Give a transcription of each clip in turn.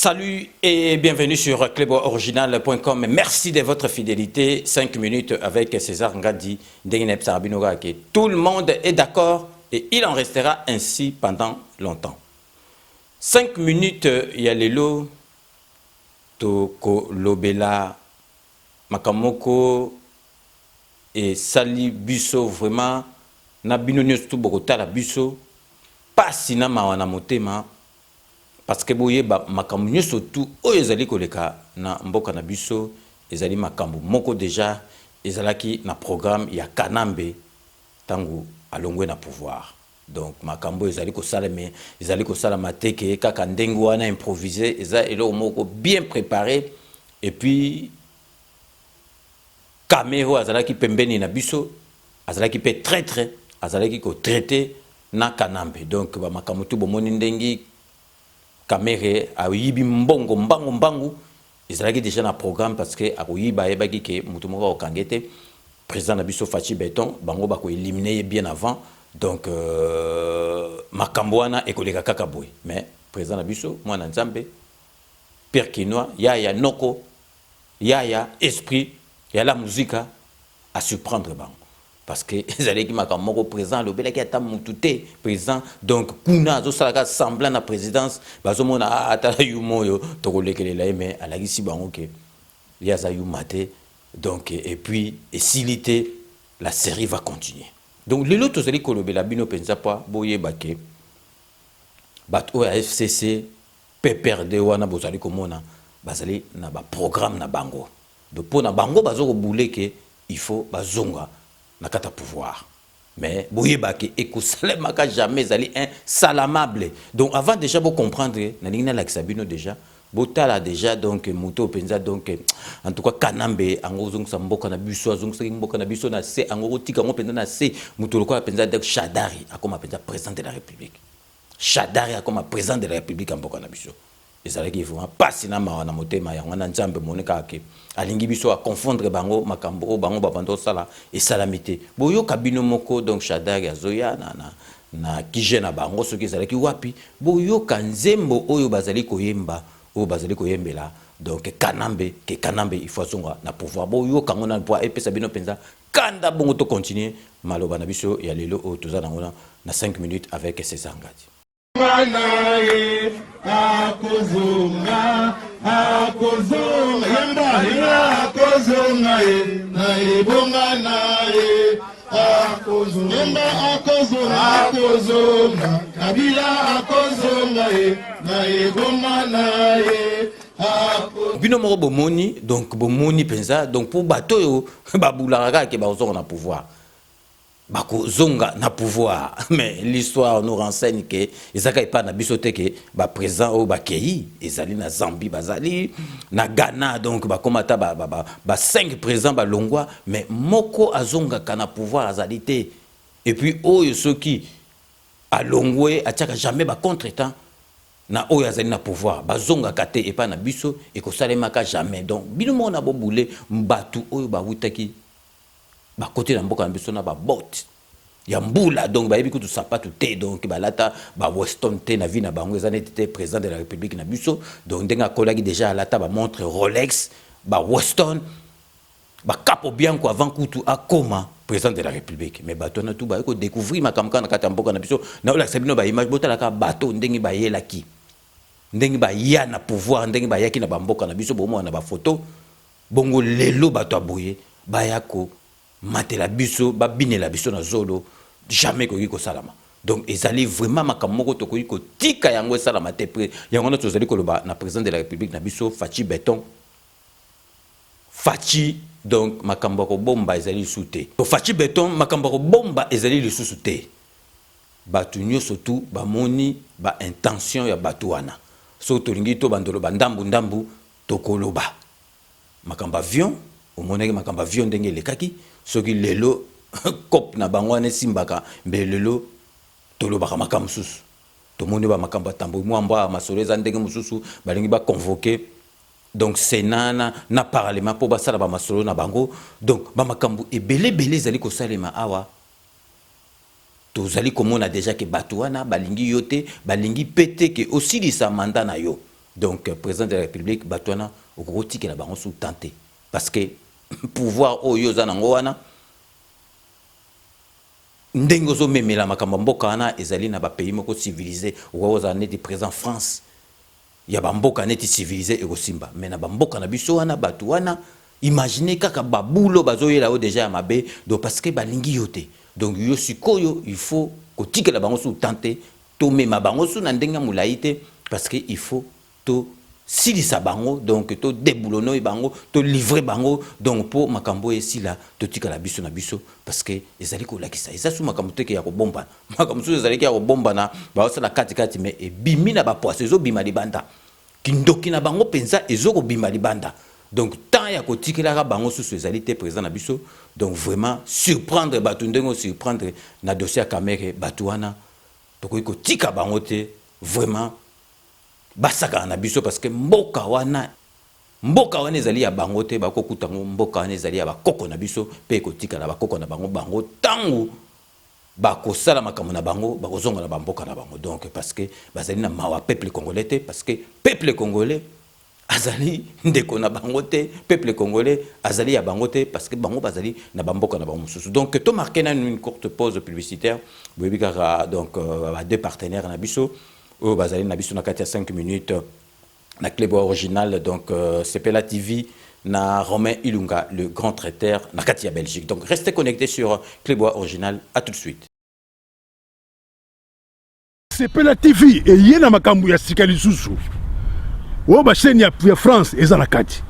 Salut et bienvenue sur cluboriginal.com. Merci de votre fidélité. 5 minutes avec César Ngadi. Tout le monde est d'accord et il en restera ainsi pendant longtemps. 5 minutes, il y a Lelo, Toko Lobela, Makamoko et Sali Busso. Vraiment, Nabinonyo tout Bogota la Busso. Pas sina mawana motema. Parce que boye ba makambu nyoso tout oyezali koleka na mboka na biso ezali makambu moko déjà ezalaki na programme ya Kanambe tangu alongwe na pouvoir. Donc makambu ezali ko sala mais ezali ko sala mateke kaka ndengo wana improviser eza elo moko bien préparé et puis Camero azalaki pembeni na biso azalaki pe traître azalaki ko traiter na Kanambe. Donc ba makambu tout bomoni ndengi Kamere a yibi mbongo mbangu ezalaki déjà na programme parce que a yiba ebaki ke mutu moko okangete président Nabiso Fachi Beton bango bako éliminer bien avant donc makambo wana ekoleka kaka boy mais président Nabiso mwana nzambe Pierre Kinois yaya noko yaya esprit ya la musique à surprendre bango parce que ils allaient qui m'a comme président le bel qui a mututé président donc kuna zo salaka semblant na présidence bazo mona ata yumo yo to kolekele la mais ala gisi bango ke yaza yu maté donc et puis et silité la série va continuer donc les autres allez kolobela bino penza pa boye bake bato ya FCC PPRD wana bozali komona bazali na ba programme na bango donc pour na bango bazo ko bouleke il faut bazonga na kata pouvoir mais boyebaki ekosalemaka jamais ali un salamable donc avant déjà vous comprendre na lingna la Sabino déjà botala déjà donc moto penza donc en tout cas Kanambe ango zongsa mboka na biso zongsa mboka na biso na se ango tika ngo penza na se moto lokwa penza donc Shadari akoma penza président de la République Shadari akoma président de la République mboka na biso ezalaki vraiment pasi na mawana motema ya ngana nzambe moneka ke alingi biso a confondre bango makambo bango babando sala et salamité boyo kabino moko donc Shadari azoya na kijena bango soki ezalaki wapi boyo kanzembo oyo bazali koyemba oyo bazali koyembela donc Kanambe il faut songa na pouvoir boyo kango na pouvoir epesa bino penza kanda bongo to continuer maloba na biso ya lelo o tozana ngona na 5 minutes avec César Ngadi. Nae akozonga yemba akozonga nae bonga nae akozonga yemba akozonga kabila akozonga nae bonga nae bino moko bomoni donc bomoni penza donc pour bato yo babulaka ke bazonga na pouvoir bako zonga na pouvoir mais l'histoire nous renseigne que ezaka pas na bisote que ba présent au bakei ezali na Zambie bazali na Ghana donc ba komata ba 5 présents ba longwa mais moko azonga kana pouvoir azalité et puis oyo soki a longwe ataka jamais ba contretemps na oyo azali na pouvoir bazonga kate et pas na biso et ko salemaka jamais donc bino mona boboulé mbatu oyo ba wutaki ba côté na mboka na biso na ba bot ya mbula donc ba yebi kutu sapatu te donc ba lata ba Weston te na vie na bango ezane te président de la République na biso donc ndenga kolaki déjà lata ba montre Rolex ba Weston ba capo bianco avant kutu akoma président de la République mais bato na tout ba ko découvrir makamka na kata mboka na biso na ola sabino ba image botala ka bato ndengi ba yelaki ndengi ba ya na pouvoir ndengi ba yaki na ba mboka na biso bomo na ba photo bongo lelo bato aboye ba yako matela biso babinela biso na zolo jamais ko salama donc ezali vraiment makamoko to ko tika yango salama te pre yango na tozali koloba na président de la République na biso Fachi Beton Fachi donc makambako bomba ezali souté to Fachi Beton makambako bomba ezali le souté batu nyoso tout ba moni ba intention ya batu wana so to lingi to bandolo bandambu to koloba makamba avion au moneke makamba avion ndenge lekaki soki lelo kop na bangwane simbaka mbe lelo tolobaka makambo susu tomoni ba makambo tambo mwamba masoleza ndenge mususu balingi ba convoquer donc sénat na parlement pour basala ba masolo na bango donc ba makambo ebele zali ko salema awa tozali komona déjà que batu wana balingi yote balingi pété que aussi sa mandat na yo Donc président de la République batona okotika la bango sous tenté parce que pouvoir oyo za nango wana ndengo zo memela makambo mboka wana ezali na ba pays moko civilisé okoza neti président France ya ba mboka neti civilisé ekosimba mais na ba mboka na biso wana batu wana imaginez kaka babulo bazoyela o déjà ya mabe donc parce que balingi yote donc yo sikoyo il faut kotika la bango sous tenté to mema bango sous na ndenga mulaite parce que il faut to silisa bango donc to déboulonner bango to livrer bango donc pour makambo esila to tika la biso na biso parce que ezali ko lakisa eza sous makambo teke ya ko bomba makambo sous ezali ya ko bomba na ba sala kati mais e bimi na ba poisse ezo bima libanda kindoki na bango penza ezo ko bima libanda donc tant ya ko tikela ka bango sous ezali te président na biso donc vraiment surprendre batu ndengo surprendre na dossier ya Kamere batuana to ko tika bango te vraiment basaka na biso parce que mboka wana ezali ya bango te bakokutango mboka wana ezali ya bakoko na biso pe kotika na bakoko na bango tango bakosala makambo na bango bakozonga na bamboka na bango donc parce que bazali na mawa peuple congolais te parce que peuple congolais azali ndeko na bango te peuple congolais azali ya bango te parce que bango bazali na bamboka na bango mususu donc to marquer na une courte pause publicitaire bobika donc deux partenaires na biso au bazali na biso na kati ya 5 minutes na Clébois original donc Sepela TV na Romain Ilunga le grand traiteur na kati ya Belgique donc restez connectés sur Clébois original à tout de suite. Sepela TV et yena makambu ya sikali susu o ba chaîne ya France eza na kati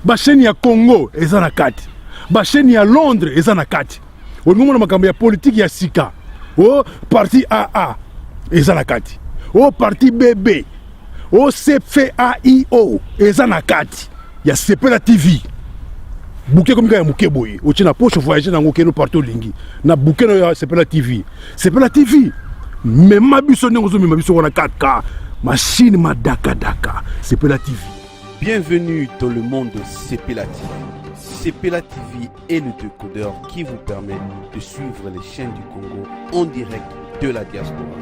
ba chaîne ya Congo eza na kati ba chaîne ya Londres eza na kati o ngomona makambu ya politique ya sika o parti AA eza na kati au parti BB, au CFAIO, et Zanakati, il y a Sepela TV. Bouquet comme un bouquet boy, au China poche voyager dans le partout lingi. Na bouquet no Sepela TV. Sepela TV. Mais ma buissonne aux hommes, ma buissonne à 4K. Machine ma daka daka. Sepela TV. Bienvenue dans le monde de Sepela TV. Sepela TV est le décodeur qui vous permet de suivre les chaînes du Congo en direct de la diaspora.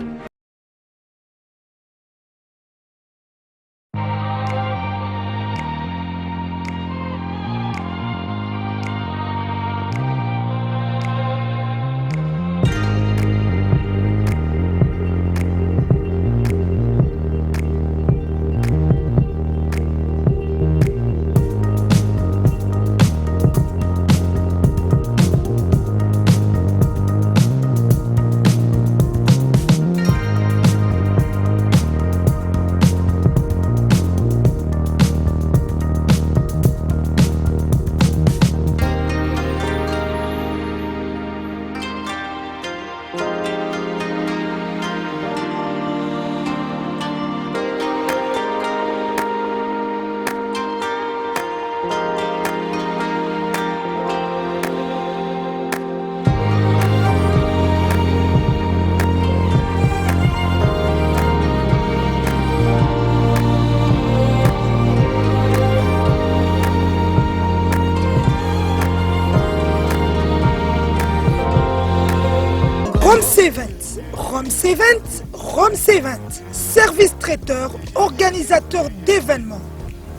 Rome C20, service traiteur, organisateur d'événements,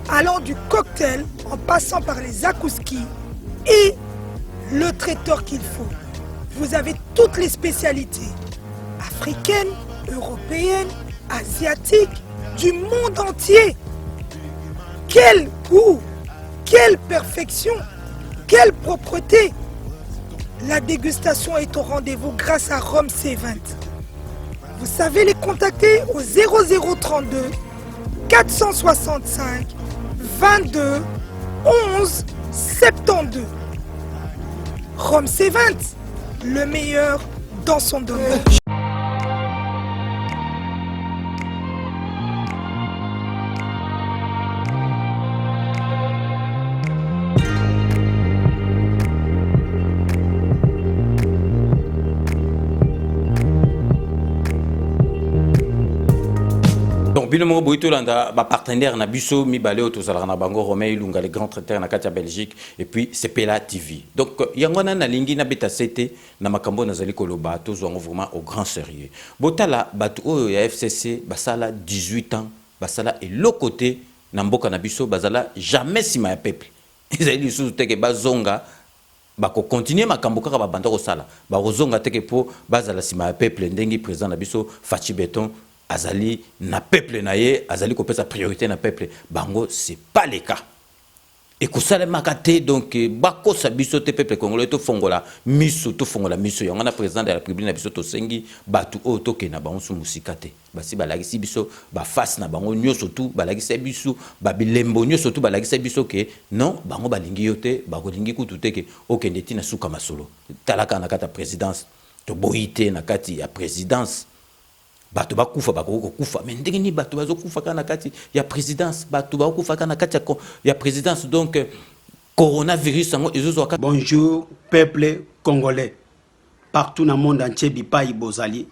allant du cocktail en passant par les akouskis et le traiteur qu'il faut. Vous avez toutes les spécialités, africaines, européennes, asiatiques, du monde entier. Quel goût, quelle perfection, quelle propreté. La dégustation est au rendez-vous grâce à Rome C20. Vous savez les contacter au 0032 465 22 11 72. Rome C20, le meilleur dans son domaine. Binomo Boitolanda, ma partenaire na biso mi balé to zalana bango Romain Ilunga le grand traiteur na katia Belgique et puis Sepela TV. Donc yangona na lingi na beta CT na makambo na zali koloba to zo vraiment au grand sérieux. Botala batu oyo ya FCC basala 18 ans basala et le côté na mboka na biso bazala jamais sima ya peuple ezali lisusu teke bazonga bako continuer makambo kaka babanda kosala bakozonga teke po bazala sima ya peuple ndengi président na biso Fachi Beton azali na peuple na ye azali kopesa priorité na peuple bango c'est pas le cas. Et que ça makate donc bako sabiso te peuple congolais to fongola miso yangana président de la République na biso to sengi batu o to kena bango su musikate basi balagisi biso ba face na bango nyoso tu balagisi biso ba bilembo nyoso tu balagisi biso ke non bango balingi yote bako lingi kutu te ke okendeti na suka masolo talaka na kata présidence to boité na kati ya présidence bato bakufa bakoko kufa mais ndenge ni bato bazokufa kana kati ya présidence bato bakufa kana kati ya présidence donc coronavirus ngo ezozo. Bonjour peuple congolais partout dans le monde entier bipai bozali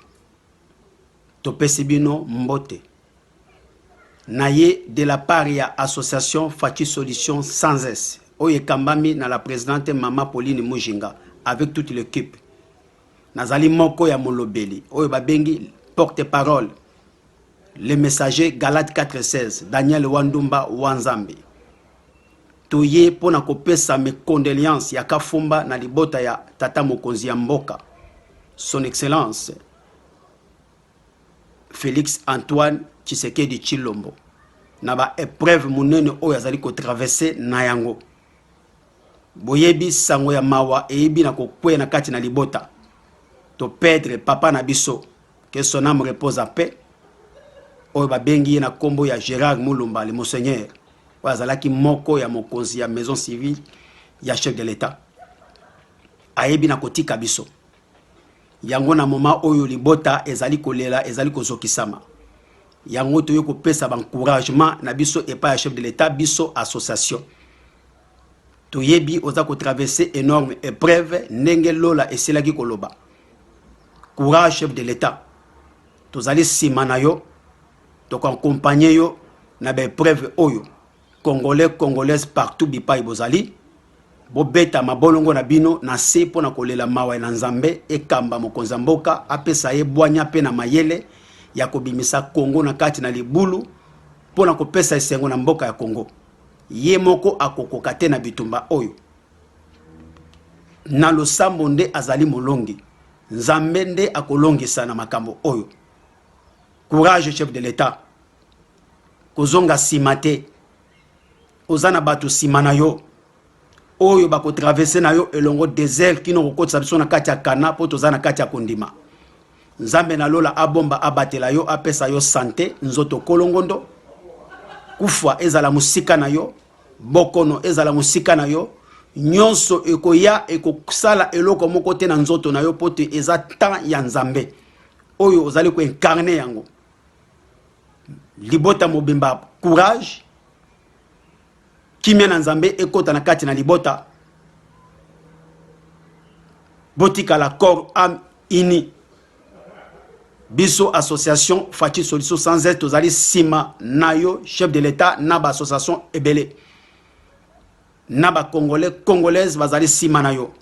topesi bino mbote naye de la part ya association Fachi Solution sans S oye kambami na la présidente Mama Pauline Mujinga avec toute l'équipe nazali moko ya molobeli oye babengi porte-parole, le messager Galate 4:16, Daniel Wandumba Wanzambi. Toye pona kopesa mes condoléances ya kafumba na libota ya tata mokonzi ya mboka. Son excellence Félix Antoine Tshisekedi Tshilombo. Na ba épreuve munene oyo azali ko traverser na yango. Boyebi sango ya mawa eyebi na kokwe na kati na libota. To perdre papa na biso. Que son âme repose en paix. Oyo bengi na kombo ya Gérard Mulumba le monseigneur. Wazalaki moko ya mokonzi ya maison civile ya chef de l'état. Ayebi na kotika biso. Yango na moma oyo libota ezali kolela ezali kozokisama. Yango toyo kopesa encouragement na biso epa ya chef de l'état biso association. Toyebi oza ko traverser énorme épreuve ndenge lola eselaki koloba. Courage chef de l'état. Tozali simana yo to accompagner yo na be preuve oyo congolais congolaises partout bipai bozali bobeta mabolongo na bino na se pona kolela mawa na nzambe ekamba mokonza mboka apesa ye bwanya pe na mayele ya kobimisa Congo na kati na libulu pona kopesa esengo na mboka ya Congo ye moko akokoka te na bitumba oyo na losambo nde azali molongi nzambe nde akolongisa na makambo oyo. Courage chef de l'état. Kozonga simate. Ozana batu simana yo. Oyo bako traverser na yo elongo désert kino kokotsa biso na kati ya kana po tozana kati ya kondima. Nzambe na lola abomba abatela yo apesa yo santé nzoto kolongondo. Kufa ezala musika na yo. Bokono ezala musika na yo. Nyonso ekoya ekosala eloko moko te na nzoto na yo pote eza temps ya nzambe. Oyo ozali ko incarner yango. Libota mobimba courage kimia na nzambe ekota na kati na libota botika la corps âme ini biso association Fachi Solution sans être tozali sima nayo chef de l'état na ba association ebele na ba congolais congolaises bazali sima nayo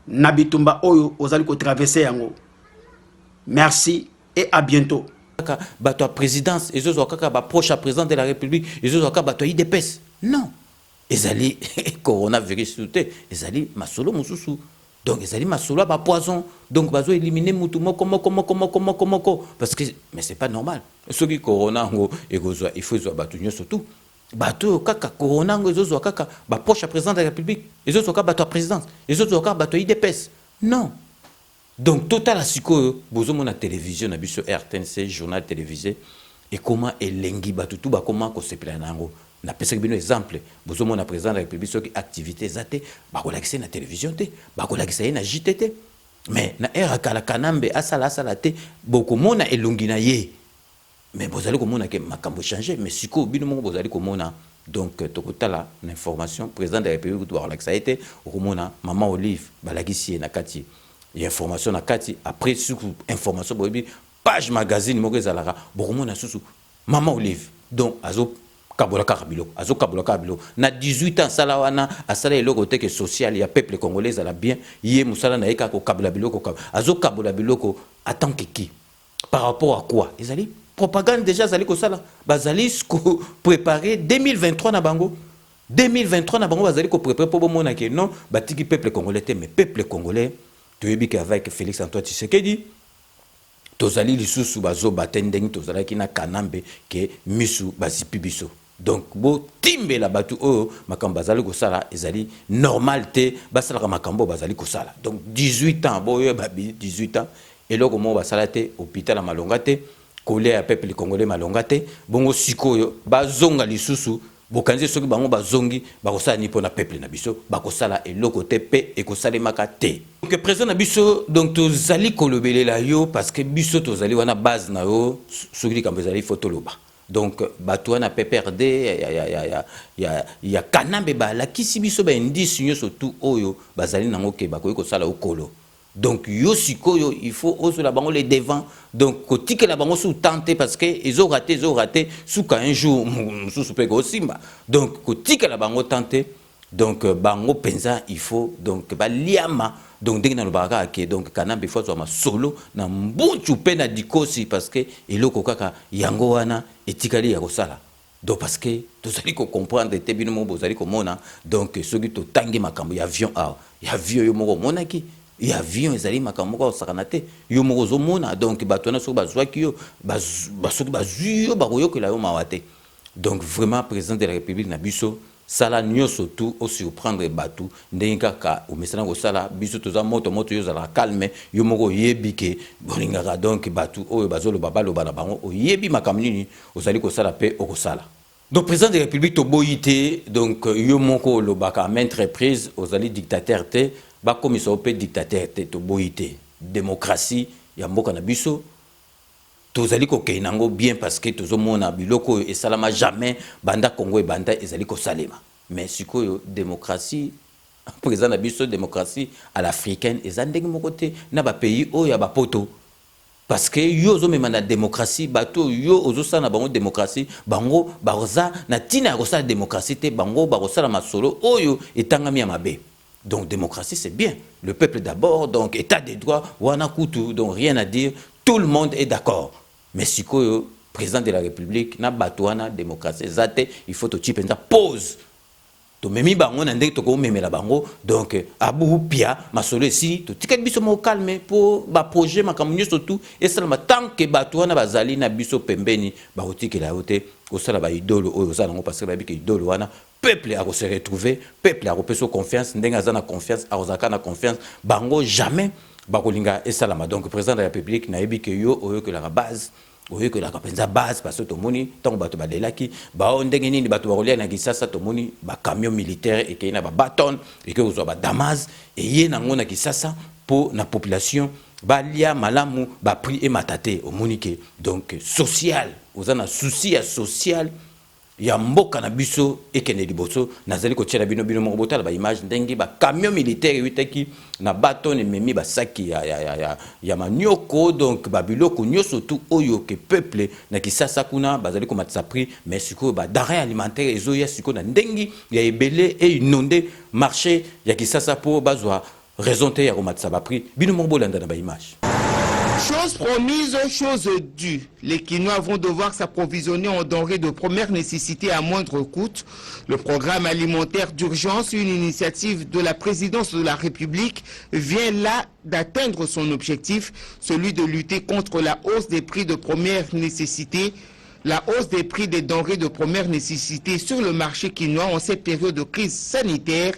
na bitumba oyo ozali ko traverser yango. Merci et à bientôt. Bato présidence et zo kaka ba proche président de la République et zo kaka bato IDPS non ezali coronavirus tout ezali masolo mususu donc ezali masolo ba poison donc bazo éliminer mutu moko parce que mais c'est pas normal ce qui corona ngo egozo il faut zo bato nyoso tout bato kaka corona ngo zo kaka ba proche président de la République et zo kaka bato présidence et zo kaka bato IDPS non. Donc, total à siko, bozo mona télévision, na biso RTNC, journal télévisé, et comment elengi batutu ba comment ko se planango. Na pesa bino exemple, bozo mona président de la République so ki activité zate, ba ko lakise na télévision te, ba ko lakise na JTT. Mais na era kala kanambe asala te, boko mona elongi na ye. Mais bozali ko mona ke makambo changer, mais siko bino mo bozali ko mona. Donc, tokotala l'information, président de la République do ba lakisa été, ko mona maman Olive balagisi na kati. Il y a information na kati après sur information bobi page magazine moko ezalaka bokomo na susu maman Olive donc azo kabola kabilo na 18 ans sala wana asala eloko teke social ya peuple congolais ala bien yé musala na eka ko kabola biloko azo kabola biloko attend que qui par rapport à quoi ezali propagande déjà zali ko sala bazali ko préparer 2023 na bango 2023 na bango bazali ko préparer pour bomona ke non batiki peuple congolais mais peuple congolais toyebi ke avec Félix Antoine Tshisekedi tozali lisusu bazo batendeng tozala ki na kanambe ke misu bazipi biso donc bo timbe la batu o makambo bazali ko sala ezali normal te basala makambo bazali ko sala donc 18 ans boyo babi 18 ans et loko mo basala te hôpital malonga te kolé à peuple congolais malonga te bongo sikoyo bazonga lisusu bokanzi soki bango bazongi bakosala ni pona peuple na biso bakosala eloko te pe ekosalemaka te donc président na biso donc tozali kolobelela yo parce que biso tozali wana base na yo soki likambo ezali fotoloba donc bato wana PPRD ya kanambe balakisi biso baindice nyonso tu oyo bazali nango ke bakoki kosala okolo donc yo sikoyo il faut oser la bango les devant donc kotika la bango sous tenter parce que ils ont raté sous un jour sous super simba donc kotika la bango tenter donc bango penza il faut donc ba liama donc dès que na lobaka ke donc kanambe faut soit ma solo na mbuchu pe na dikosi parce que eloko kaka yango wana etikali ya kosala donc parce que tozali ko comprendre te bino mo bozali ko mona donc soki to tangi makambo ya avion ya avion yo moko monaki ya avion ezali makambo ko sakana te yo moko zo mona donc bato na so bazwaki yo basoki bazwi yo bakoyokela yo mawate donc vraiment président de la République na biso sala nyonso tout au surprendre batu ndenge kaka omesana ko sala biso toza moto yo zala calme yo moko yebike bolingaka donc batu oyo bazolo babaloba na bango oyebi makambo nini ozali ko sala pe okosala donc président de la République to boyité donc yo moko lobaka maintes reprises ozali dictateur te ba komiso pe dictateur te to boyité démocratie ya mboka na biso tozali ko keinango bien parce que tozomona biloko et salama jamais banda Congo et banda ezali ko salema mais sikoyo démocratie président na biso démocratie à l'africaine ezandenge moko te na ba pays o ya ba poto parce que yo zo mema na démocratie bato yo ozo na bango démocratie bango baroza na tina ya kosala démocratie te bango barosala masolo oyo etangami ya mabe. Donc démocratie c'est bien, le peuple d'abord, donc état des droits, wana kutu, donc rien à dire, tout le monde est d'accord. Mais si le président de la République na batouana démocratie zate, il faut to chipenda pause. To memi bango na ndenge to ko memela bango, donc abu pia masolo si to tiket biso mo calme pour ba projet makamunyo surtout et seulement tant que batouana bazali na biso pembeni ba otikela yote ko sala ba idolo oyo za nango parce que ba bi ke idolo wana peuple a se retrouver peuple a repris confiance ndenga za na confiance a ozaka na confiance bango jamais bakolinga esalama donc président de la République na yebi ke yo oyo que la base oyo que la kapenza base parce que tomoni tant bato badelaki ba ndenge nini bato bakolia na Kisasa tomoni ba camion militaire et que na ba bâton et que ozo ba Damas et ye nango na Kisasa pour na population balia malamu ba prix et matate au monique donc social ozana souci social ya mboka na biso ekene liboso nazali ko tiela bino moko botala ba image ndenge ba camion militaire witaki na baton memi ba saki ya manioko donc ba biloko nyoso tout oyo ke peuple na Kisasa kuna bazali ko matisa prix mais siko ba denrée alimentaire ezoya siko na ndenge ya ebele et inondé marché ya Kisasa pour bazwa raison te ya ko matisa ba prix bino moko bolanda na ba image. Chose promise, chose due. Les Kinois vont devoir s'approvisionner en denrées de première nécessité à moindre coût. Le programme alimentaire d'urgence, une initiative de la présidence de la République, vient là d'atteindre son objectif, celui de lutter contre la hausse des prix de première nécessité. La hausse des prix des denrées de première nécessité sur le marché quinois en cette période de crise sanitaire.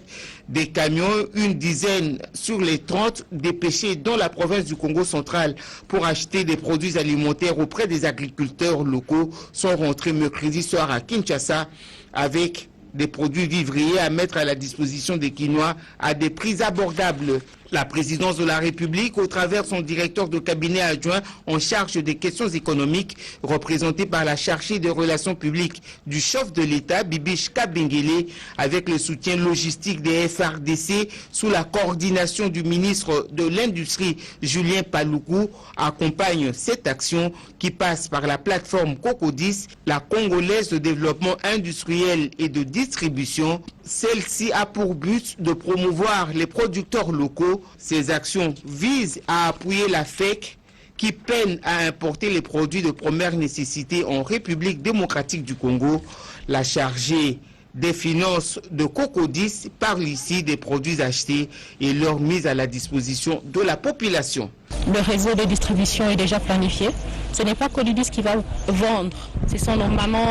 Des camions, une dizaine sur les 30 dépêchés dans la province du Congo central pour acheter des produits alimentaires auprès des agriculteurs locaux sont rentrés mercredi soir à Kinshasa avec des produits vivriers à mettre à la disposition des Quinois à des prix abordables. La présidence de la République, au travers son directeur de cabinet adjoint en charge des questions économiques, représenté par la chargée des relations publiques du chef de l'État, Bibiche Kabengele, avec le soutien logistique des FRDC, sous la coordination du ministre de l'Industrie, Julien Paluku, accompagne cette action qui passe par la plateforme Cocodis, la Congolaise de développement industriel et de distribution. Celle-ci a pour but de promouvoir les producteurs locaux. Ces actions visent à appuyer la FEC qui peinent à importer les produits de première nécessité en République démocratique du Congo. La chargée des finances de Cocodis parle ici des produits achetés et leur mise à la disposition de la population. Le réseau de distribution est déjà planifié. Ce n'est pas Cocodis qui va vendre. Ce sont normalement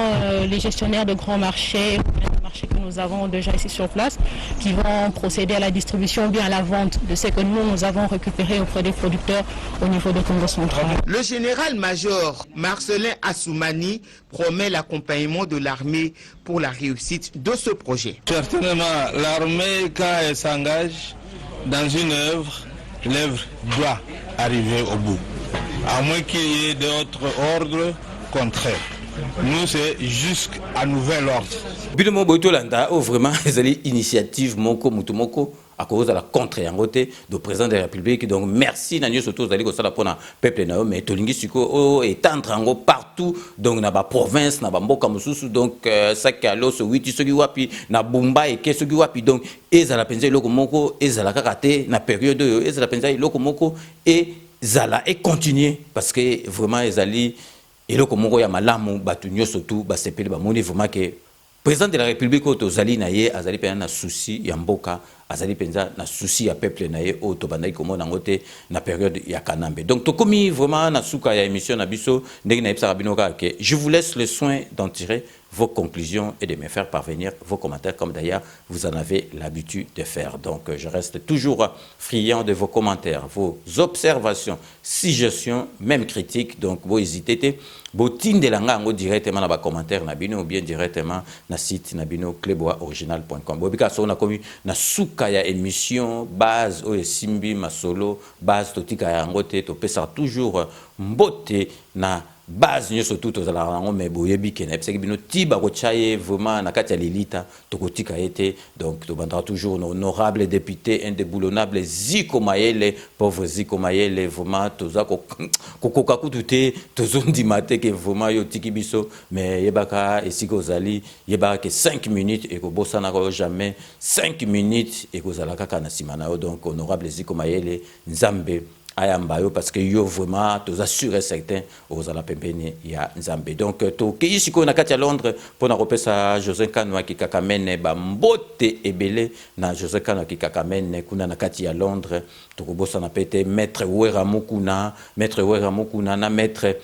les gestionnaires de grands marchés, que nous avons déjà ici sur place, qui vont procéder à la distribution ou bien à la vente de ce que nous avons récupéré auprès des producteurs au niveau de Congo central. Le général-major Marcelin Assoumani promet l'accompagnement de l'armée pour la réussite de ce projet. Certainement, l'armée, quand elle s'engage dans une œuvre, l'œuvre doit arriver au bout, à moins qu'il y ait d'autres ordres contraires. Nous, c'est jusqu'à nouvel ordre. Binomo Boitolanda, vraiment, les initiatives Moko Mutumoko à cause de la contre yangote du président de la République. Donc, merci Nanyo Soto Zali Kosala pour le peuple Nao, mais Tolingi Suko est en train partout. Donc, na ba province, na ba mboka mususu. Donc, ça qui a l'os 8 soki wapi, na Bumba et Kesoki wapi. Donc, ezala penza iloko moko, ezala kakate, na période ezala penza iloko moko et zala et continuer parce que vraiment ezali et là, comme on a malamu, batunyo surtout, basepeli bamoni vraiment que président de la République otozali naye azali penza na souci ya mboka, azali penza na souci ya peuple naye otobandaki komona ngote na période ya Kanambe. Donc tokomi vraiment na suka ya émission na biso ndenge na ebisa rabino ka ke je vous laisse le soin d'en tirer vos conclusions et de me faire parvenir vos commentaires comme d'ailleurs vous en avez l'habitude de faire. Donc je reste toujours friand de vos commentaires, vos observations, suggestions, même critiques. Donc vous hésitez, vous tindelanga ngo directement dans les commentaires na bino ou bien directement na site na bino cleboaoriginal.com. Bobika so na komi na suka ya émission base o simbi masolo base totika ya ngote to pesa toujours mbote na base nous surtout aux alarmes mais boyebi kenep c'est que bino tiba ko chaye vraiment na kati ya lilita to kotika été donc to bandra toujours honorable député indéboulonnable Ziko Mayele pauvre Ziko Mayele vraiment toza ko koka kutute tozondi mate que vraiment yo tiki biso mais yebaka esiko zali yebaka que 5 minutes et ko bosana ko jamais 5 minutes et ko zala kaka na simana donc honorable Ziko Mayele Nzambe ayambayo parce que yo vraiment tous assurer certains aux ala pembeni ya Nzambe donc to ki siko na kati ya Londres pour na repesa José Kanwa ki kakamene ba mbote ebele na José Kanwa ki kakamene kuna na kati ya Londres to kobosa na pete maître Wera Mukuna na maître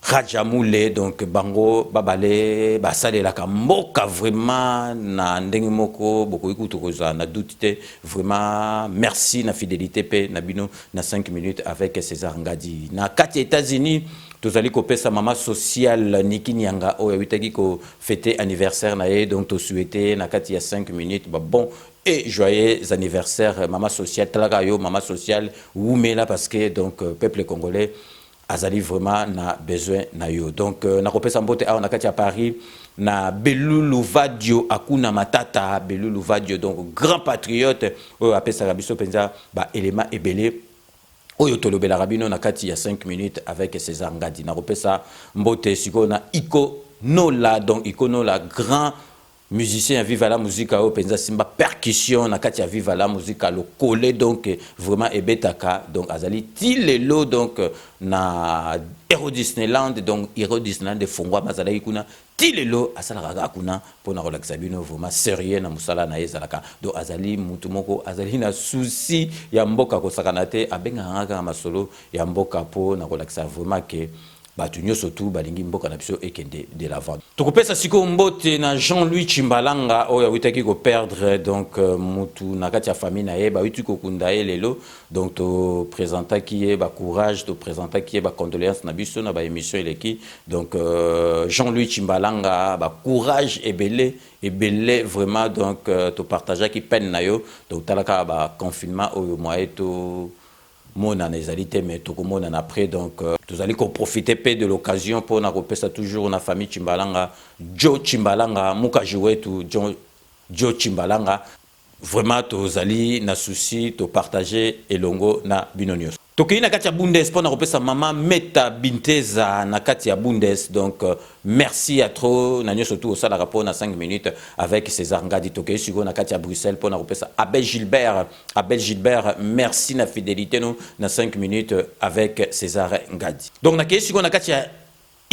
Rajamoule donc bango babale basale la kamboka vraiment na ndenge moko boko ikutu koza na doute vraiment merci na fidélité pe na bino na 5 minutes avec César Ngadi na kati États-Unis tozali kopesa mama social Niki Nyanga o yawitaki ko fêter anniversaire na ye donc to souhaiter na kati ya 5 minutes ba bon et joyeux anniversaire mama social talaka yo mama social wumela parce que donc peuple congolais azali vraiment na besoin na yo donc na kopesa mbote a na kati ya Paris na Belulu Vadio akuna matata Belulu Vadio donc grand patriote o apesa rabiso penza ba élément ebele oyo tolobela rabino na kati ya 5 minutes avec César Ngadi na kopesa mbote siko na Iko Nola donc Iko Nola grand musicien vive à la musique au penza simba percussion na kati ya vive à la musique le collé donc vraiment ebetaka donc azali tilelo donc na Euro Disneyland donc Euro Disneyland de fongwa mazala ikuna tilelo asala kuna pona relaxa bino vraiment sérieux na musala na ezalaka donc azali mutu moko azali na souci ya mboka ko sakanate abenga ngaka masolo ya mboka po na relaxa vraiment que batunyo surtout balingi mboka na biso ekende de l'avant tokopesa siko mbote na Jean-Louis Chimbalanga oya witaki ko perdre donc mutu na kati ya famille na ye ba witu ko kunda lelo donc to présenta qui est ba courage to présenta qui est ba condoléances na biso na ba émission eleki donc Jean-Louis Chimbalanga ba courage ebele vraiment donc to partager qui peine na yo donc talaka ba confinement oyo moye to mona nezalité mais tout comme on après donc tous allez qu'on profiter de l'occasion pour na repesa toujours na famille Chimbalanga Joe Chimbalanga muka jouer tout Joe Chimbalanga vraiment tous allez na souci to partager elongo na binonios Donc il y a une Bundes pour nous sa maman Meta Binteza na Katia Bundes. Donc merci à trop. Nanyo surtout au salle rapport na 5 minutes avec César Ngadi. Donc ici on a Katia Bruxelles pour nous sa Abel Gilbert. Abel Gilbert, merci na fidélité nous na 5 minutes avec César Ngadi. Donc na ici on a Katia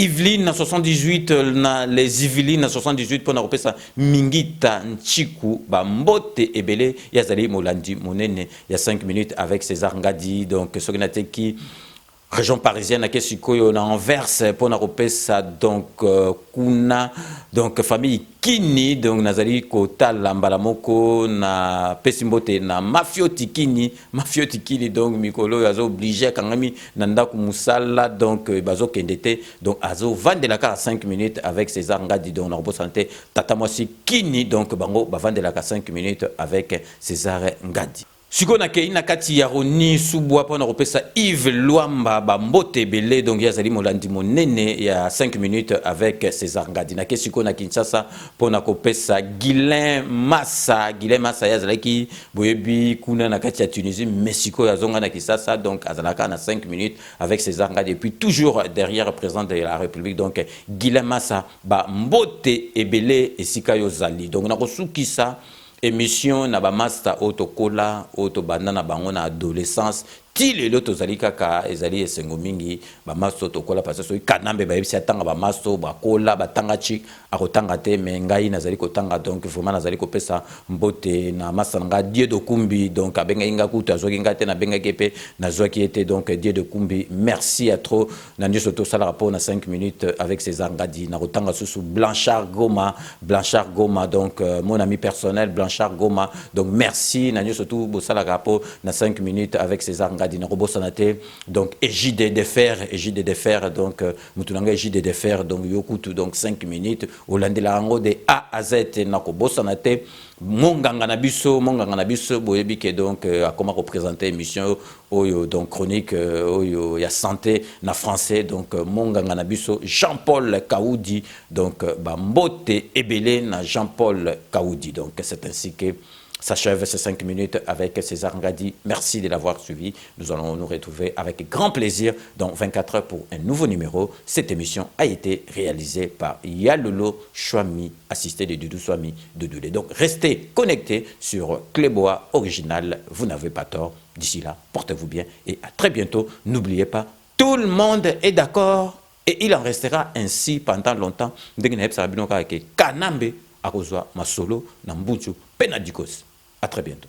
Yveline na 78 na les Yvelines na 78 pour nous sa Mingita Nchiku ba mbote ebele yazali molandi monene il y a 5 minutes avec César Ngadi. Donc ce qui région parisienne à Kesikoyo na Anvers pour nous ça donc kuna donc famille Kini donc nazali kota lambalamoko na pesimbote na mafioti Kini donc mikolo azo obligé kangami nanda kumusala donc bazo kendete donc azo vandela ka 5 minutes avec César Ngadi donc na santé tata mwasi Kini donc bango ba vandela ka 5 minutes avec César Ngadi. Siko na kei na kati ya Roni Subwa pona kopesa Yves Luamba ba mbote belé donc yazali molandi monene ya 5 minutes avec César Ngadi. Na kei siko na Kinshasa pona kopesa Guilain Massa yazali ki boyebi kuna na kati ya Tunisie Mexico yazonga na Kinshasa donc azalaka na 5 minutes avec César Ngadi et puis toujours derrière le président de la République donc Guilain Massa ba mbote ebele esika yozali. Donc na kosukisa émission na ba master autokola auto banana bango na adolescence tile loto zalika ka ezali esengo mingi ba master autokola parce que kanambe ba yebisi atanga ba master ba kola ba tanga chi akotanga te mais ngai nazali kotanga donc vraiment nazali kopesa mbote na master nga Dieu de Kumbi donc abenga inga kuta zoki ngate na benga kepe na zoki était donc Dieu de Kumbi merci à trop na ndio soto sala rapport na 5 minutes avec César Ngadi na kotanga susu Blanchard Goma donc mon ami personnel Blanchard Goma donc merci na ndio soto bo sala rapport na 5 minutes avec César Ngadi na robosanate donc Égide de fer donc mutunanga Égide de fer donc yokutu donc 5 minutes olandela ngo de A à Z na robosanate monganga na biso boyebi ke donc a comment représenter émission oyo donc chronique oyo ya santé na français donc monganga na biso Jean-Paul Kaoudi donc ba mbote ebele na Jean-Paul Kaoudi. Donc c'est ainsi que s'achève ces 5 minutes avec César Ngadi. Merci de l'avoir suivi. Nous allons nous retrouver avec grand plaisir dans 24 heures pour un nouveau numéro. Cette émission a été réalisée par Yalolo Chouami, assisté de Doudou Swami de Doudé. Donc restez connectés sur Cléboa Original. Vous n'avez pas tort. D'ici là, portez-vous bien et à très bientôt. N'oubliez pas, tout le monde est d'accord et il en restera ainsi pendant longtemps. Kanambe akozwa masolo na mbuchu penadikos. À très bientôt.